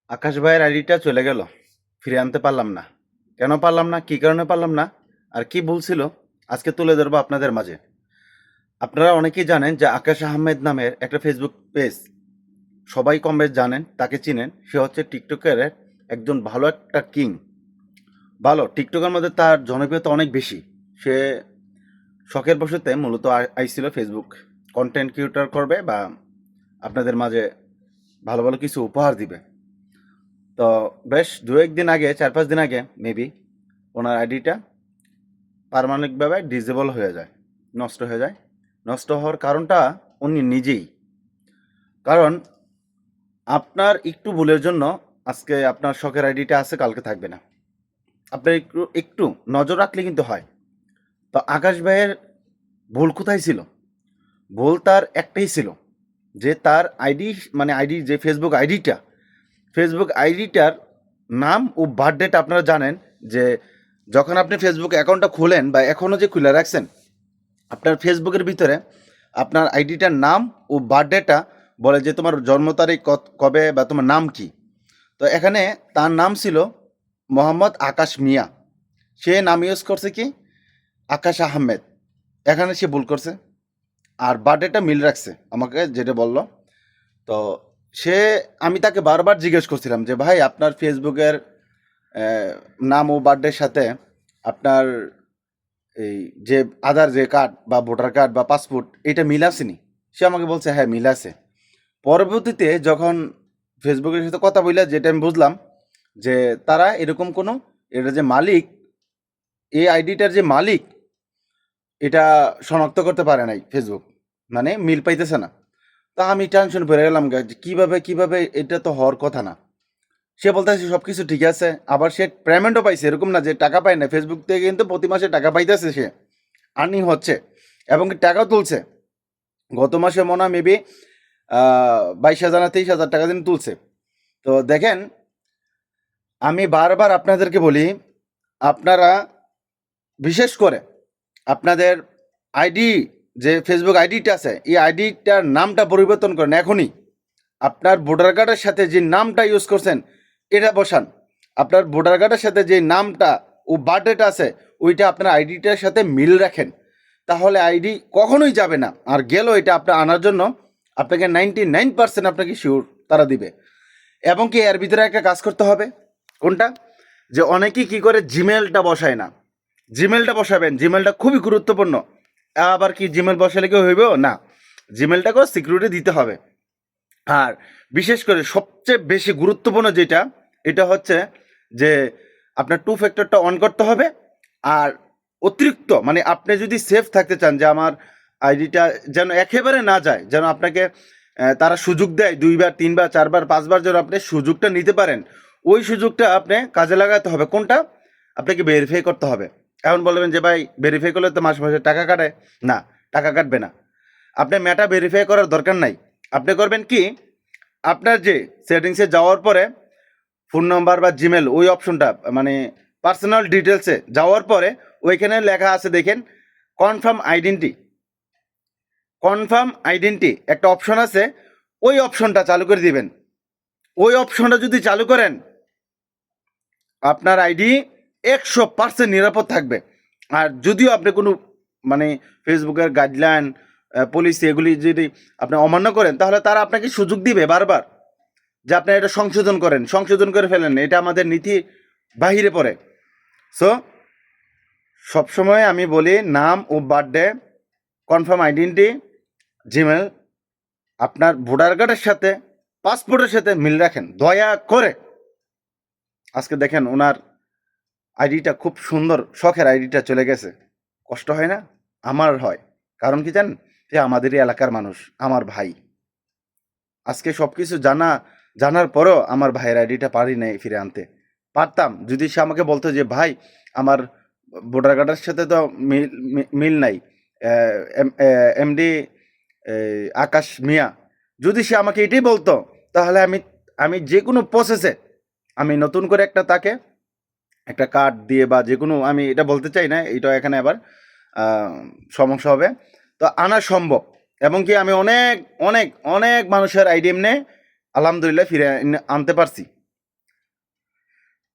আকাশ ভাইয়ের আইডিটা চলে গেল, ফিরে আনতে পারলাম না। কেন পারলাম না, কি কারণে পারলাম না, আর কি ভুল ছিল আজকে তুলে ধরবো আপনাদের মাঝে। আপনারা অনেকেই জানেন যে আকাশ আহমেদ নামের একটা ফেসবুক পেজ, সবাই কম বেশ জানেন, তাকে চিনেন। সে হচ্ছে টিকটকের একজন ভালো একটা কিং। ভালো টিকটকের মধ্যে তার জনপ্রিয়তা অনেক বেশি। সে শখের বশতে মূলত আইছিল ফেসবুক কন্টেন্ট ক্রিয়েটর করবে বা আপনাদের মাঝে ভালো ভালো কিছু উপহার দিবে। তো বেশ দু একদিন আগে, 4-5 দিন আগে মেবি, ওনার আইডিটা পারমানেন্টভাবে ডিসেবল হয়ে যায়, নষ্ট হয়ে যায়। নষ্ট হওয়ার কারণটা উনি নিজেই। কারণ আপনার একটু ভুলের জন্য আজকে আপনার শখের আইডিটা আছে, কালকে থাকবে না। আপনার একটু একটু নজর রাখলে কিন্তু হয়। তো আকাশ ভাইয়ের ভুল কোথায় ছিল? ভুল তার একটাই ছিল, যে তার আইডি, মানে আইডি যে ফেসবুক আইডিটার নাম ও বার্থডেটা আপনারা জানেন। যে যখন আপনি ফেসবুক অ্যাকাউন্টটা খুলেন বা এখনও যে খুলে রাখছেন, আপনার ফেসবুকের ভিতরে আপনার আইডিটার নাম ও বার্থডেটা বলে যে তোমার জন্ম তারিখ কবে বা তোমার নাম কি। তো এখানে তার নাম ছিল মোহাম্মদ আকাশ মিয়া। সে নাম ইউজ করছে কি আকাশ আহমেদ। এখানে সে ভুল করছে, আর বার্থডেটা মিল রাখছে আমাকে যেটা বললো। তো সে, আমি তাকে বারবার জিজ্ঞেস করছিলাম যে ভাই আপনার ফেসবুকের নাম ও বার্থডের সাথে আপনার এই যে আধার যে কার্ড বা ভোটার কার্ড বা পাসপোর্ট, এটা মিল আসেনি। সে আমাকে বলছে হ্যাঁ মিল আছে। পরবর্তীতে যখন ফেসবুকের সাথে কথা বললাম, যেটা আমি বুঝলাম যে তারা এরকম কোনো, এটা যে মালিক, এই আইডিটার যে মালিক, এটা শনাক্ত করতে পারে নাই ফেসবুক, মানে মিল পাইতেছে না। তা আমি টেনশন পড়ে গেলাম যে কিভাবে, এটা তো হওয়ার কথা না। সে বলতেছে সব কিছু ঠিক আছে, আবার সে পেমেন্টও পাইছে, এরকম না যে টাকা পায় না। ফেসবুক থেকে কিন্তু প্রতি মাসে টাকা পাইতেছে, সে আর্নিং হচ্ছে এবং কি টাকাও তুলছে। গত মাসে মনে হয় মেবি 22,000 না 23,000 টাকা দিন তুলছে। তো দেখেন, আমি বারবার আপনাদেরকে বলি, আপনারা বিশেষ করে আপনাদের আইডি, যে ফেসবুক আইডিটা আছে, এই আইডিটার নামটা পরিবর্তন করেন এখনই। আপনার ভোটার কার্ডের সাথে যে নামটা ইউজ করছেন এটা বসান। আপনার ভোটার কার্ডের সাথে যে নামটা ও বার্থডেটা আছে ওইটা আপনার আইডিটার সাথে মিল রাখেন, তাহলে আইডি কখনোই যাবে না। আর গেল এটা আপনার আনার জন্য আপনাকে 99% আপনাকে শিওর তারা দিবে। এবং কি এর ভিতরে একটা কাজ করতে হবে, কোনটা, যে অনেকেই কি করে জিমেলটা বসায় না। জিমেলটা বসাবেন, জিমেলটা খুবই গুরুত্বপূর্ণ। আবার কি জিমেল বসালে কি হইব না, জিমেলটাকেও সিকিউরিটি দিতে হবে। আর বিশেষ করে সবচেয়ে বেশি গুরুত্বপূর্ণ যেটা, এটা হচ্ছে যে আপনার টু ফ্যাক্টরটা অন করতে হবে। আর অতিরিক্ত, মানে আপনি যদি সেফ থাকতে চান যে আমার আইডিটা যেন একেবারে না যায়, যেন আপনাকে তারা সুযোগ দেয় 2বার 3বার 4বার 5বার যেন আপনি সুযোগটা নিতে পারেন, ওই সুযোগটা আপনি কাজে লাগাতে হবে। কোনটা, আপনাকে ভেরিফাই করতে হবে। এখন বলবেন যে ভাই ভেরিফাই করলে তো মাসে মাসে টাকা কাটে। না, টাকা কাটবে না। আপনি মেটা ভেরিফাই করার দরকার নাই। আপনি করবেন কি, আপনার যে সেটিংসে যাওয়ার পরে ফোন নাম্বার বা জিমেল ওই অপশনটা, মানে পার্সোনাল ডিটেলসে যাওয়ার পরে ওইখানে লেখা আছে দেখেন, কনফার্ম আইডেন্টি একটা অপশন আছে। ওই অপশনটা চালু করে দিবেন। ওই অপশনটা যদি চালু করেন, আপনার আইডি 100% নিরাপদ থাকবে। আর যদিও আপনি কোনো, মানে ফেসবুকের গাইডলাইন, পলিসি, এগুলি যদি আপনি অমান্য করেন, তাহলে তারা আপনাকে সুযোগ দিবে বারবার যে আপনি এটা সংশোধন করে ফেলেন, এটা আমাদের নীতি বাহিরে পড়ে। সো সবসময় আমি বলি, নাম ও বার্থডে, কনফার্ম আইডেন্টি, জিমেল, আপনার ভোটার কার্ডের সাথে পাসপোর্টের সাথে মিল রাখেন দয়া করে। আজকে দেখেন ওনার আইডিটা খুব সুন্দর, শখের আইডিটা চলে গেছে। কষ্ট হয় না? আমার হয়। কারণ কি জানেন, যে আমাদেরই এলাকার মানুষ, আমার ভাই। আজকে সব কিছু জানার পরও আমার ভাইয়ের আইডিটা পারি নাই ফিরে আনতে। পারতাম যদি সে আমাকে বলতো যে ভাই আমার ভোটার কার্ডের সাথে তো মিল নাই, এমডি আকাশ মিয়া, যদি সে আমাকে এটাই বলতো, তাহলে আমি যে কোনো প্রসেসে আমি নতুন করে তাকে একটা কার্ড দিয়ে বা যে কোনো, আমি এটা বলতে চাই না, এটা এখানে আবার সমস্যা হবে, তো আনা সম্ভব। এবং কি আমি অনেক অনেক অনেক মানুষের আইডি এমনি আলহামদুলিল্লাহ ফিরে আনতে পারছি।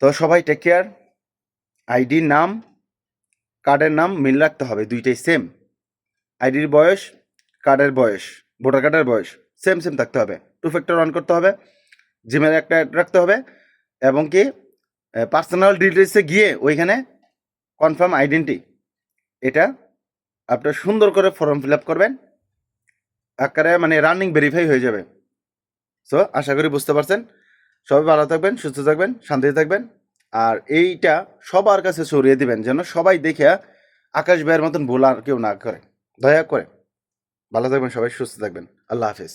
তো সবাই টেক কেয়ার। আইডির নাম, কার্ডের নাম মিল রাখতে হবে, দুইটাই সেম। আইডির বয়স, কার্ডের বয়স, ভোটার কার্ডের বয়স সেম সেম থাকতে হবে। 2 ফ্যাক্টর অন করতে হবে, জিমেল একটা রাখতে হবে, এবং কি পার্সোনাল ডিটেলসে গিয়ে ওইখানে কনফার্ম আইডেন্টি, এটা আপনার সুন্দর করে ফর্ম ফিল আপ করবেন, আকারে মানে রানিং ভেরিফাই হয়ে যাবে। সো আশা করি বুঝতে পারছেন। সবাই ভালো থাকবেন, সুস্থ থাকবেন, শান্তিতে থাকবেন। আর এইটা সবার কাছে ছড়িয়ে দিবেন, যেন সবাই দেখে আকাশ ভাইয়ের মতন ভুল আর কেউ না করে। দয়া করে ভালো থাকবেন সবাই, সুস্থ থাকবেন। আল্লাহ হাফেজ।